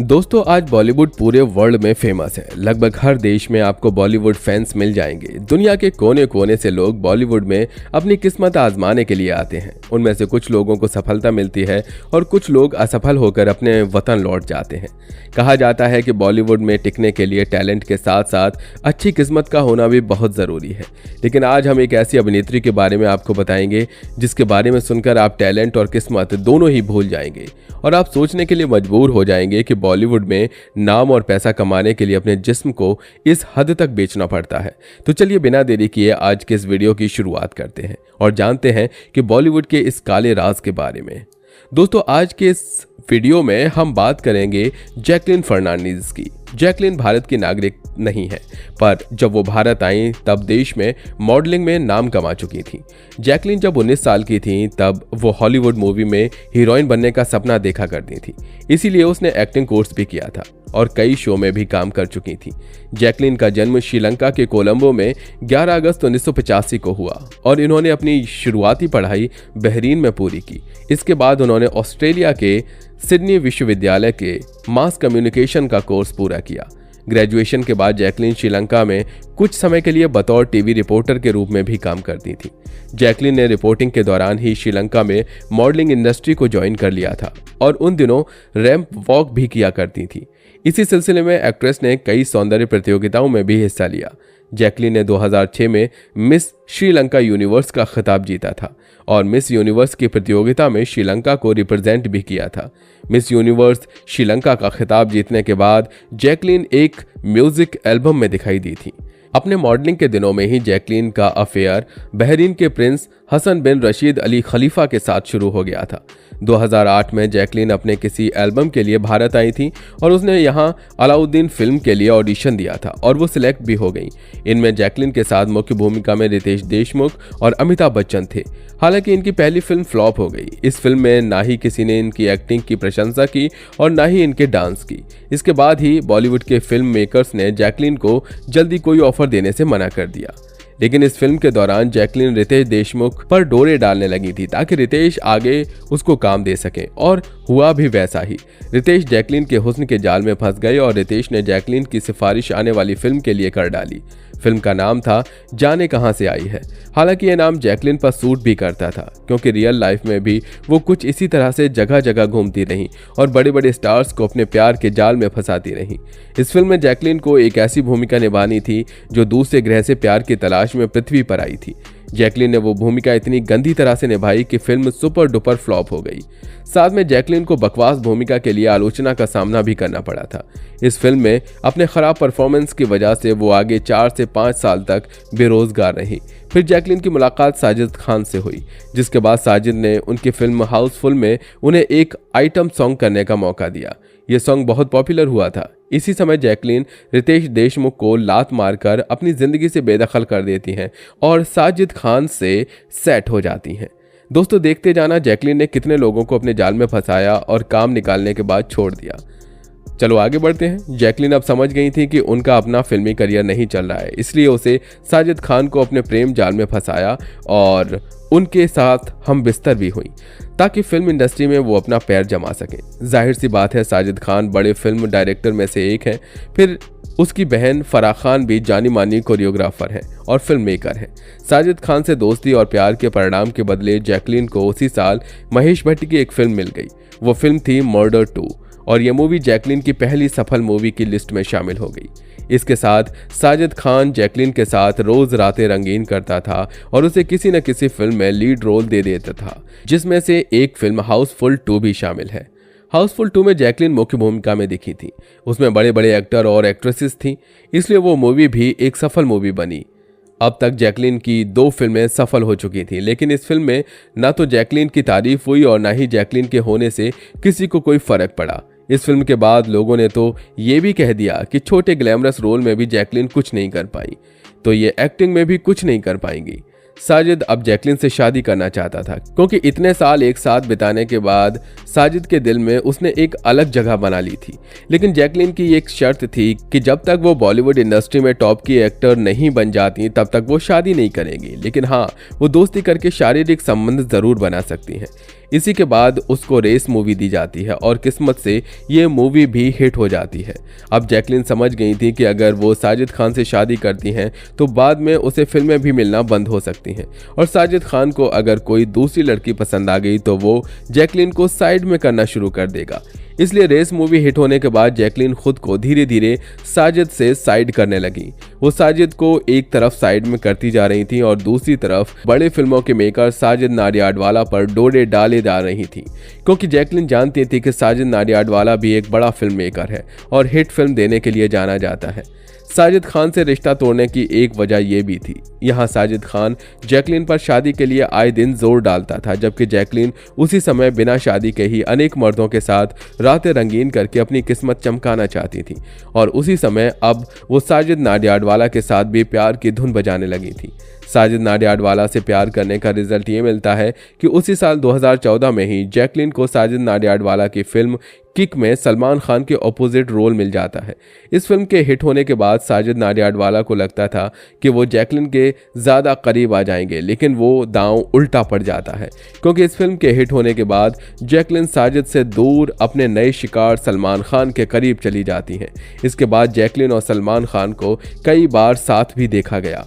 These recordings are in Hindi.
दोस्तों आज बॉलीवुड पूरे वर्ल्ड में फेमस है। लगभग हर देश में आपको बॉलीवुड फैंस मिल जाएंगे। दुनिया के कोने कोने से लोग बॉलीवुड में अपनी किस्मत आजमाने के लिए आते हैं। उनमें से कुछ लोगों को सफलता मिलती है और कुछ लोग असफल होकर अपने वतन लौट जाते हैं। कहा जाता है कि बॉलीवुड में टिकने के लिए टैलेंट के साथ साथ अच्छी किस्मत का होना भी बहुत ज़रूरी है। लेकिन आज हम एक ऐसी अभिनेत्री के बारे में आपको बताएंगे जिसके बारे में सुनकर आप टैलेंट और किस्मत दोनों ही भूल जाएंगे और आप सोचने के लिए मजबूर हो जाएंगे कि बॉलीवुड में नाम और पैसा कमाने के लिए अपने जिस्म को इस हद तक बेचना पड़ता है। तो चलिए बिना देरी किए आज के इस वीडियो की शुरुआत करते हैं और जानते हैं कि बॉलीवुड के इस काले राज के बारे में। दोस्तों आज के इस वीडियो में हम बात करेंगे जैकलीन फर्नांडीज की। जैकलीन भारत की नागरिक नहीं है, पर जब वो भारत आई तब देश में मॉडलिंग में नाम कमा चुकी थी। जैकलीन जब 19 साल की थी तब वो हॉलीवुड मूवी में हीरोइन बनने का सपना देखा करती थी, इसीलिए उसने एक्टिंग कोर्स भी किया था और कई शो में भी काम कर चुकी थी। जैकलीन का जन्म श्रीलंका के कोलंबो में 11 अगस्त 1985 को हुआ और इन्होंने अपनी शुरुआती पढ़ाई बहरीन में पूरी की। इसके बाद उन्होंने ऑस्ट्रेलिया के सिडनी विश्वविद्यालय के मास कम्युनिकेशन का कोर्स पूरा किया। ग्रेजुएशन के बाद जैकलीन श्रीलंका में कुछ समय के लिए बतौर टीवी रिपोर्टर के रूप में भी काम करती थी। जैकलीन ने रिपोर्टिंग के दौरान ही श्रीलंका में मॉडलिंग इंडस्ट्री को ज्वाइन कर लिया था और उन दिनों रैंप वॉक भी किया करती थी। इसी सिलसिले में एक्ट्रेस ने कई सौंदर्य प्रतियोगिताओं में भी हिस्सा लिया। जैकलीन ने 2006 में मिस श्रीलंका यूनिवर्स का खिताब जीता था और मिस यूनिवर्स की प्रतियोगिता में श्रीलंका को रिप्रेजेंट भी किया था। मिस यूनिवर्स श्रीलंका का खिताब जीतने के बाद जैकलीन एक म्यूजिक एल्बम में दिखाई दी थी। अपने मॉडलिंग के दिनों में ही जैकलीन का अफेयर बहरीन के प्रिंस हसन बिन रशीद अली खलीफा के साथ शुरू हो गया था। 2008 में जैकलीन अपने किसी एल्बम के लिए भारत आई थी और उसने यहां अलाउद्दीन फिल्म के लिए ऑडिशन दिया था और वो सिलेक्ट भी हो गई। इनमें जैकलीन के साथ मुख्य भूमिका में रितेश देशमुख और अमिताभ बच्चन थे। हालांकि इनकी पहली फिल्म फ्लॉप हो गई। इस फिल्म में ना ही किसी ने इनकी एक्टिंग की प्रशंसा की और ना ही इनके डांस की। इसके बाद ही बॉलीवुड के फिल्म मेकर्स ने जैकलीन को जल्दी कोई ऑफर देने से मना कर दिया। लेकिन इस फिल्म के दौरान जैकलीन रितेश देशमुख पर डोरे डालने लगी थी ताकि रितेश आगे उसको काम दे सके और हुआ भी वैसा ही। रितेश जैकलीन के हुस्न के जाल में फंस गए और रितेश ने जैकलीन की सिफारिश आने वाली फिल्म के लिए कर डाली। फिल्म का नाम था जाने कहां से आई है। हालांकि यह नाम जैकलीन पर सूट भी करता था क्योंकि रियल लाइफ में भी वो कुछ इसी तरह से जगह जगह घूमती रही और बड़े बड़े स्टार्स को अपने प्यार के जाल में फंसाती रही। इस फिल्म में जैकलीन को एक ऐसी भूमिका निभानी थी जो दूसरे ग्रह से प्यार की तलाश में पृथ्वी पर आई थी। जैकलीन ने वो भूमिका इतनी गंदी तरह से निभाई कि फिल्म सुपर डुपर फ्लॉप हो गई। साथ में जैकलीन को बकवास भूमिका के लिए आलोचना का सामना भी करना पड़ा था। इस फिल्म में अपने खराब परफॉर्मेंस की वजह से वो आगे 4 से 5 साल तक बेरोजगार रही। फिर जैकलीन की मुलाकात साजिद खान से हुई, जिसके बाद साजिद ने उनकी फिल्म हाउसफुल में उन्हें एक आइटम सॉन्ग करने का मौका दिया। ये सॉन्ग बहुत पॉपुलर हुआ था। इसी समय जैकलीन रितेश देशमुख को लात मारकर अपनी जिंदगी से बेदखल कर देती हैं और साजिद खान से सेट हो जाती हैं। दोस्तों देखते जाना जैकलीन ने कितने लोगों को अपने जाल में फंसाया और काम निकालने के बाद छोड़ दिया। चलो आगे बढ़ते हैं। जैकलीन अब समझ गई थी कि उनका अपना फिल्मी करियर नहीं चल रहा है, इसलिए उसे साजिद खान को अपने प्रेम जाल में फंसाया और उनके साथ हम बिस्तर भी हुई ताकि फिल्म इंडस्ट्री में वो अपना पैर जमा सके। जाहिर सी बात है साजिद खान बड़े फिल्म डायरेक्टर में से एक हैं। फिर उसकी बहन फराह खान भी जानी मानी कोरियोग्राफर हैं और फिल्म मेकर हैं। साजिद खान से दोस्ती और प्यार के परिणाम के बदले जैकलीन को उसी साल महेश भट्ट की एक फिल्म मिल गई। वो फिल्म थी मर्डर 2 और यह मूवी जैकलीन की पहली सफल मूवी की लिस्ट में शामिल हो गई। इसके साथ साजिद खान जैकलीन के साथ रोज रातें रंगीन करता था और उसे किसी न किसी फिल्म में लीड रोल दे देता था, जिसमें से एक फिल्म हाउसफुल 2 भी शामिल है। हाउसफुल 2 में जैकलीन मुख्य भूमिका में दिखी थी। उसमें बड़े बड़े एक्टर और एक्ट्रेसेस थी, इसलिए वो मूवी भी एक सफल मूवी बनी। अब तक जैकलीन की 2 फिल्में सफल हो चुकी थी, लेकिन इस फिल्म में ना तो जैकलीन की तारीफ हुई और ना ही जैकलीन के होने से किसी को कोई फर्क पड़ा। इस फिल्म के बाद लोगों ने तो ये भी कह दिया कि छोटे ग्लैमरस रोल में भी जैकलीन कुछ नहीं कर पाई, तो ये एक्टिंग में भी कुछ नहीं कर पाएंगी। साजिद अब जैकलीन से शादी करना चाहता था क्योंकि इतने साल एक साथ बिताने के बाद साजिद के दिल में उसने एक अलग जगह बना ली थी। लेकिन जैकलीन की एक शर्त थी कि जब तक वो बॉलीवुड इंडस्ट्री में टॉप की एक्टर नहीं बन जाती तब तक वो शादी नहीं करेंगी, लेकिन हाँ वो दोस्ती करके शारीरिक संबंध जरूर बना सकती हैं। इसी के बाद उसको रेस मूवी दी जाती है और किस्मत से ये मूवी भी हिट हो जाती है। अब जैकलिन समझ गई थी कि अगर वो साजिद खान से शादी करती हैं तो बाद में उसे फिल्में भी मिलना बंद हो सकती हैं और साजिद खान को अगर कोई दूसरी लड़की पसंद आ गई तो वो जैकलिन को साइड में करना शुरू कर देगा। इसलिए रेस मूवी हिट होने के बाद जैकलिन खुद को धीरे धीरे साजिद से साइड करने लगी। वो साजिद को एक तरफ साइड में करती जा रही थी और दूसरी तरफ बड़े फिल्मों के मेकर साजिद नाडियाडवाला पर डोरे डाले जा रही थी, क्योंकि जैकलिन जानती थी कि साजिद नाडियाडवाला भी एक बड़ा फिल्म मेकर है और हिट फिल्म देने के लिए जाना जाता है। साजिद खान से रिश्ता तोड़ने की एक वजह यह भी थी। यहाँ साजिद खान जैकलिन पर शादी के लिए आए दिन जोर डालता था, जबकि जैकलिन उसी समय बिना शादी के ही अनेक मर्दों के साथ रातें रंगीन करके अपनी किस्मत चमकाना चाहती थी और उसी समय अब वो साजिद नाडियाडवाला के साथ भी प्यार की धुन बजाने लगी थी। साजिद नाडियाडवाला से प्यार करने का रिजल्ट ये मिलता है कि उसी साल 2014 में ही जैकलिन को साजिद नाडियाडवाला की फिल्म किक में सलमान खान के ऑपोजिट रोल मिल जाता है। इस फिल्म के हिट होने के बाद साजिद नाडियाडवाला को लगता था कि वो जैकलिन के ज़्यादा करीब आ जाएंगे, लेकिन वो दांव उल्टा पड़ जाता है, क्योंकि इस फिल्म के हिट होने के बाद जैकलिन साजिद से दूर अपने नए शिकार सलमान खान के करीब चली जाती हैं। इसके बाद जैकलिन और सलमान खान को कई बार साथ भी देखा गया।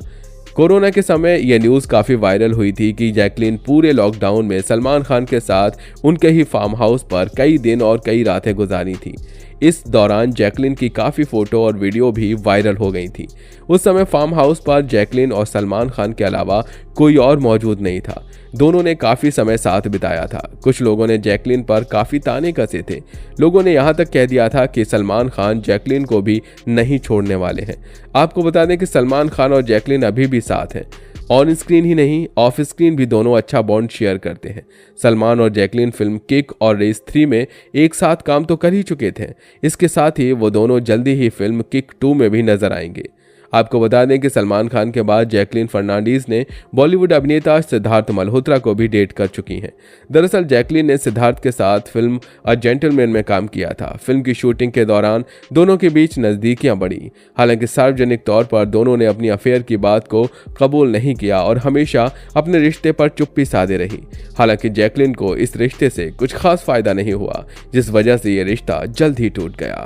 कोरोना के समय यह न्यूज़ काफ़ी वायरल हुई थी कि जैकलिन पूरे लॉकडाउन में सलमान खान के साथ उनके ही फार्म हाउस पर कई दिन और कई रातें गुजारी थी। इस दौरान जैकलिन की काफ़ी फ़ोटो और वीडियो भी वायरल हो गई थी। उस समय फार्म हाउस पर जैकलिन और सलमान खान के अलावा कोई और मौजूद नहीं था। दोनों ने काफ़ी समय साथ बिताया था। कुछ लोगों ने जैकलिन पर काफ़ी ताने कसे थे। लोगों ने यहाँ तक कह दिया था कि सलमान खान जैकलिन को भी नहीं छोड़ने वाले हैं। आपको बता दें कि सलमान खान और जैकलिन अभी भी साथ हैं। ऑन स्क्रीन ही नहीं, ऑफ स्क्रीन भी दोनों अच्छा बॉन्ड शेयर करते हैं। सलमान और जैकलिन फिल्म किक और रेस 3 में एक साथ काम तो कर ही चुके थे। इसके साथ ही वो दोनों जल्दी ही फिल्म किक 2 में भी नजर आएंगे। आपको बता दें कि सलमान खान के बाद जैकलिन फर्नांडीज ने बॉलीवुड अभिनेता सिद्धार्थ मल्होत्रा को भी डेट कर चुकी हैं। दरअसल जैकलिन ने सिद्धार्थ के साथ फिल्म अ जेंटलमैन में काम किया था। फिल्म की शूटिंग के दौरान दोनों के बीच नज़दीकियां बढ़ी। हालांकि सार्वजनिक तौर पर दोनों ने अपनी अफेयर की बात को कबूल नहीं किया और हमेशा अपने रिश्ते पर चुप्पी साधे रही। हालांकि जैकलिन को इस रिश्ते से कुछ खास फायदा नहीं हुआ, जिस वजह से ये रिश्ता जल्द ही टूट गया।